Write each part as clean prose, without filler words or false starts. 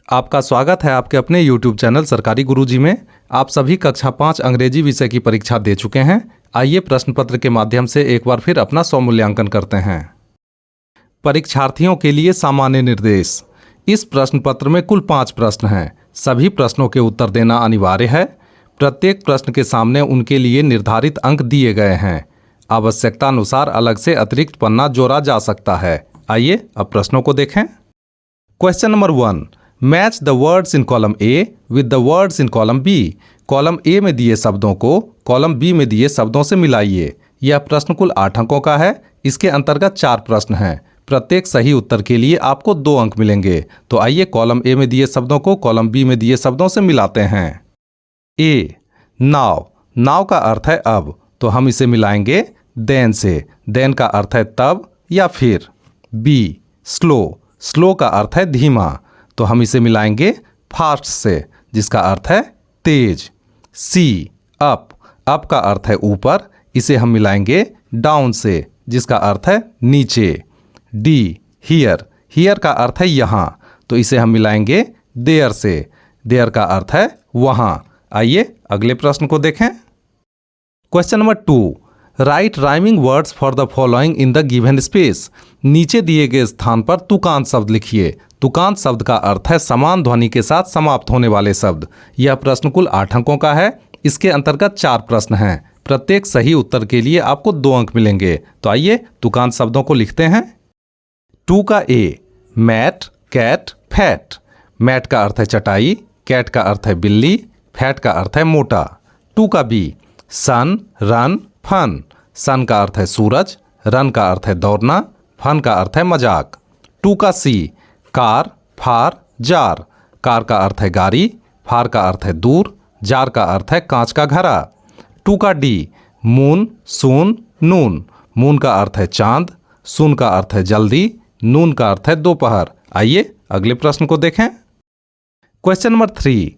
आपका स्वागत है आपके अपने YouTube चैनल सरकारी गुरुजी में। आप सभी कक्षा 5 अंग्रेजी विषय की परीक्षा दे चुके हैं। आइए प्रश्न पत्र के माध्यम से एक बार फिर अपना स्वमूल्यांकन करते हैं। परीक्षार्थियों के लिए सामान्य निर्देश। इस प्रश्न पत्र में कुल 5 प्रश्न हैं। सभी प्रश्नों के उत्तर देना अनिवार्य है। प्रत्येक प्रश्न के सामने उनके लिए निर्धारित अंक दिए गए हैं। आवश्यकता अनुसार अलग से अतिरिक्त पन्ना जोड़ा जा सकता है। आइए अब प्रश्नों को देखें। Question number 1, match the words in column A with the words in column B. Column A में दिए शब्दों को कॉलम बी में दिए शब्दों से मिलाइए। यह प्रश्न कुल 8 अंकों का है। इसके अंतर्गत 4 प्रश्न हैं। प्रत्येक सही उत्तर के लिए आपको 2 अंक मिलेंगे। तो आइए कॉलम ए में दिए शब्दों को कॉलम बी में दिए शब्दों से मिलाते हैं। ए, नाव। नाव का अर्थ है अब, तो हम इसे मिलाएंगे देन से। देन का अर्थ है तब या फिर। B, slow. स्लो का अर्थ है धीमा, तो हम इसे मिलाएंगे फास्ट से, जिसका अर्थ है तेज। सी, अप। अप का अर्थ है ऊपर, इसे हम मिलाएंगे डाउन से, जिसका अर्थ है नीचे। D, here. हियर का अर्थ है यहाँ, तो इसे हम मिलाएंगे देयर से। देयर का अर्थ है वहाँ। आइए अगले प्रश्न को देखें। Question number 2, right rhyming words for the following in the given space. नीचे दिए गए स्थान पर तुकांत शब्द लिखिए। तुकांत शब्द का अर्थ है समान ध्वनि के साथ समाप्त होने वाले शब्द। यह प्रश्न कुल 8 अंकों का है। इसके अंतर्गत 4 प्रश्न हैं। प्रत्येक सही उत्तर के लिए आपको 2 अंक मिलेंगे। तो आइए तुकांत शब्दों को लिखते हैं। 2 का ए, मैट, कैट, फैट। मैट का अर्थ है चटाई, कैट का अर्थ है बिल्ली, फैट का अर्थ है मोटा। 2 का बी, सन, रन, फन। सन का अर्थ है सूरज, रन का अर्थ है दौड़ना, फन का अर्थ है मजाक। 2 का सी, कार, फार, जार। कार का अर्थ है गाड़ी, फार का अर्थ है दूर, जार का अर्थ है कांच का घड़ा। 2 का डी, मून, सून, नून। मून का अर्थ है चांद, सून का अर्थ है जल्दी, नून का अर्थ है दोपहर। आइए अगले प्रश्न को देखें। Question number 3,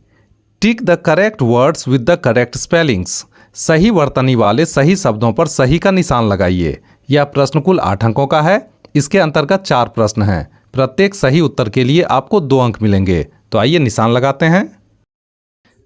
tick the correct words with the correct spellings. सही वर्तनी वाले सही शब्दों पर सही का निशान लगाइए। यह प्रश्न कुल 8 अंकों का है। इसके अंतर्गत 4 प्रश्न हैं। प्रत्येक सही उत्तर के लिए आपको 2 अंक मिलेंगे। तो आइए निशान लगाते हैं।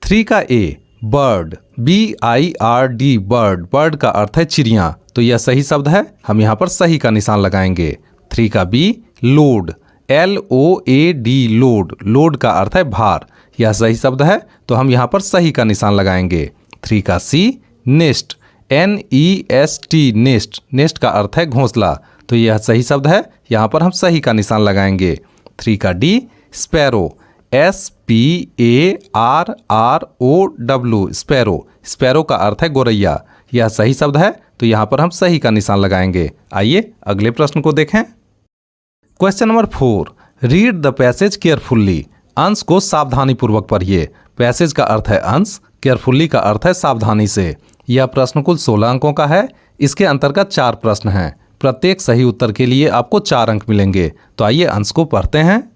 3 का ए, बर्ड, BIRD, बर्ड। बर्ड का अर्थ है चिड़िया, तो यह सही शब्द है। हम यहाँ पर सही का निशान लगाएंगे। 3 का B, load, LOAD, load. Load का अर्थ है भार, यह सही शब्द है, तो हम यहाँ पर सही का निशान लगाएंगे। 3 का सी, नेस्ट, NEST, नेस्ट। नेस्ट का अर्थ है घोंसला, तो यह सही शब्द है। यहाँ पर हम सही का निशान लगाएंगे। 3 का D, sparrow, SPARROW, sparrow. Sparrow का अर्थ है गोरैया, यह सही शब्द है, तो यहाँ पर हम सही का निशान लगाएंगे। आइए अगले प्रश्न को देखें। Question number 4, read the passage carefully. अंश को सावधानीपूर्वक पढ़िए। पैसेज का अर्थ है अंश, केयरफुल्ली का अर्थ है सावधानी से। यह प्रश्न कुल 16 अंकों का है। इसके अंतर्गत 4 प्रश्न हैं। प्रत्येक सही उत्तर के लिए आपको 4 अंक मिलेंगे। तो आइए अंश को पढ़ते हैं।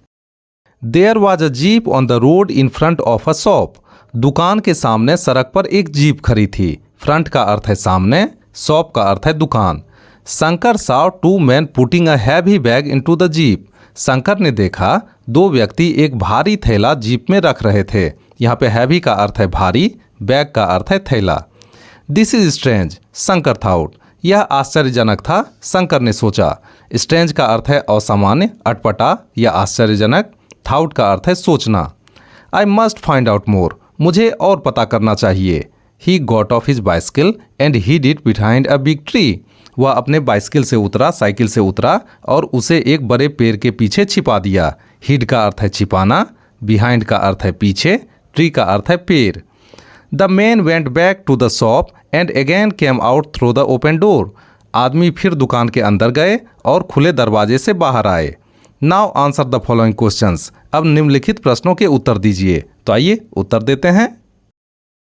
There was a jeep on the road in front of a shop. दुकान के सामने सड़क पर एक जीप खड़ी थी। फ्रंट का अर्थ है सामने, शॉप का अर्थ है दुकान। Shankar saw 2 men putting a heavy bag into the jeep. Shankar ने देखा 2 व्यक्ति एक भारी थैला जीप में रख रहे थे। यहाँ पे हैवी का अर्थ है भारी, बैग का अर्थ है थैला। This is strange, Shankar thought. यह आश्चर्यजनक था, शंकर ने सोचा। स्ट्रेंज का अर्थ है असामान्य, अटपटा या आश्चर्यजनक। थॉट का अर्थ है सोचना। I must find out more, मुझे और पता करना चाहिए। He got off his bicycle and he did behind a big tree. वह अपने बाइसिकल से उतरा, साइकिल से उतरा और उसे एक बड़े पेड़ के पीछे छिपा दिया। हिड का अर्थ है छिपाना, बिहाइंड का अर्थ है पीछे, ट्री का अर्थ है पेड़। The man went back to the shop and again came out through the open door. आदमी फिर दुकान के अंदर गए और खुले दरवाजे से बाहर आए। Now answer the following questions. अब निम्नलिखित प्रश्नों के उत्तर दीजिए। तो आइए उत्तर देते हैं।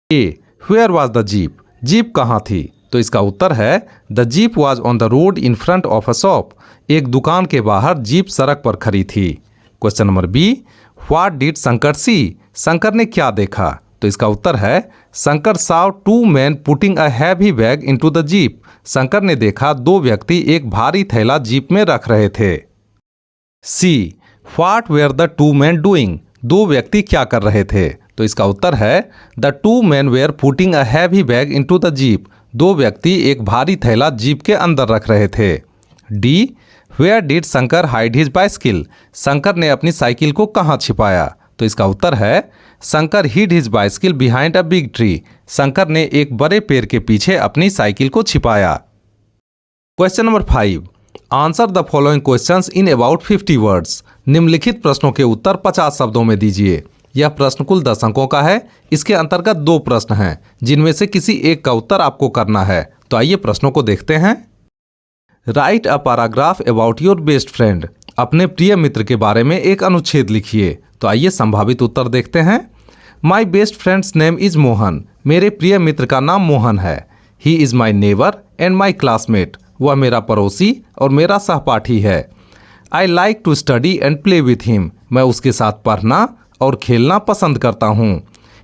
A, where was the jeep. Jeep कहाँ थी? तो इसका उत्तर है the jeep was on the road in front of a shop. एक दुकान के बाहर जीप सड़क पर खड़ी थी। Question number B, what did Shankar see. Shankar ने क्या देखा? तो इसका उत्तर है Shankar saw 2 men putting a heavy bag into the jeep. Shankar ने देखा 2 व्यक्ति एक भारी थैला जीप में रख रहे थे। C, what were the 2 men doing. दो व्यक्ति क्या कर रहे थे? तो इसका उत्तर है the two man were putting a heavy bag into the jeep. दो व्यक्ति एक भारी थैला जीप के अंदर रख रहे थे। D where did Shankar hide his bicycle. Shankar ने अपनी साइकिल को कहाँ छिपाया? तो इसका उत्तर है Shankar hid his bicycle behind a big tree. Shankar ने एक बड़े पेड़ के पीछे अपनी साइकिल को छिपाया। Question number 5, answer the following questions in about 50 words. निम्नलिखित प्रश्नों के उत्तर 50 शब्दों में दीजिए। यह प्रश्न कुल 10 अंकों का है। इसके अंतर्गत 2 प्रश्न हैं जिनमें से किसी एक का उत्तर आपको करना है। तो आइए प्रश्नों को देखते हैं। Right a paragraph about your best friend. अपने प्रिय मित्र के बारे में एक अनुच्छेद लिखिए। तो आइए संभावित उत्तर देखते हैं। My best friend's name is Mohan. मेरे प्रिय मित्र का नाम मोहन है। He is my neighbour and my classmate. वह मेरा पड़ोसी और मेरा सहपाठी है। I like to study and play with him. मैं उसके साथ पढ़ना और खेलना पसंद करता हूँ।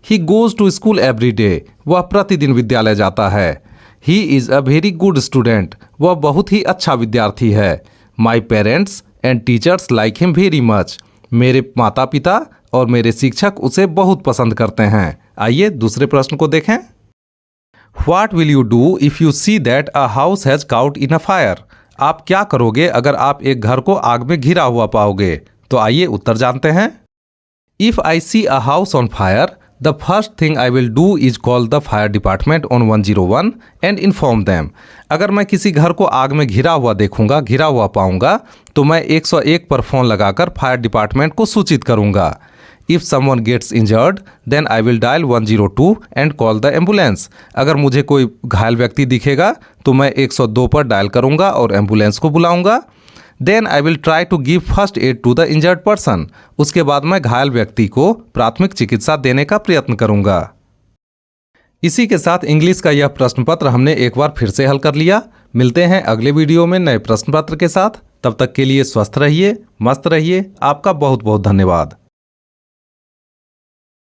He goes to school every day. वह प्रतिदिन विद्यालय जाता है। He is a very good student. वह बहुत ही अच्छा विद्यार्थी है। My parents and teachers like him very much. मेरे माता पिता और मेरे शिक्षक उसे बहुत पसंद करते हैं। आइए दूसरे प्रश्न को देखें। What will you do if you see that a house has caught in a fire? आप क्या करोगे अगर आप एक घर को आग में घिरा हुआ पाओगे? तो आइए उत्तर जानते हैं। If I see a house on fire, the first thing I will do is call the fire department on 101 and inform them. अगर मैं किसी घर को आग में घिरा हुआ देखूंगा, घिरा हुआ पाऊंगा, तो मैं 101 पर फ़ोन लगाकर फायर डिपार्टमेंट को सूचित करूंगा। If someone gets injured, then I will dial 102 and call the ambulance. अगर मुझे कोई घायल व्यक्ति दिखेगा तो मैं 102 पर डायल करूंगा और एम्बुलेंस को बुलाऊंगा। Then I will try to give first aid to the injured person. उसके बाद मैं घायल व्यक्ति को प्राथमिक चिकित्सा देने का प्रयत्न करूंगा। इसी के साथ इंग्लिश का यह प्रश्न पत्र हमने एक बार फिर से हल कर लिया। मिलते हैं अगले वीडियो में नए प्रश्न पत्र के साथ। तब तक के लिए स्वस्थ रहिए, मस्त रहिए। आपका बहुत बहुत धन्यवाद।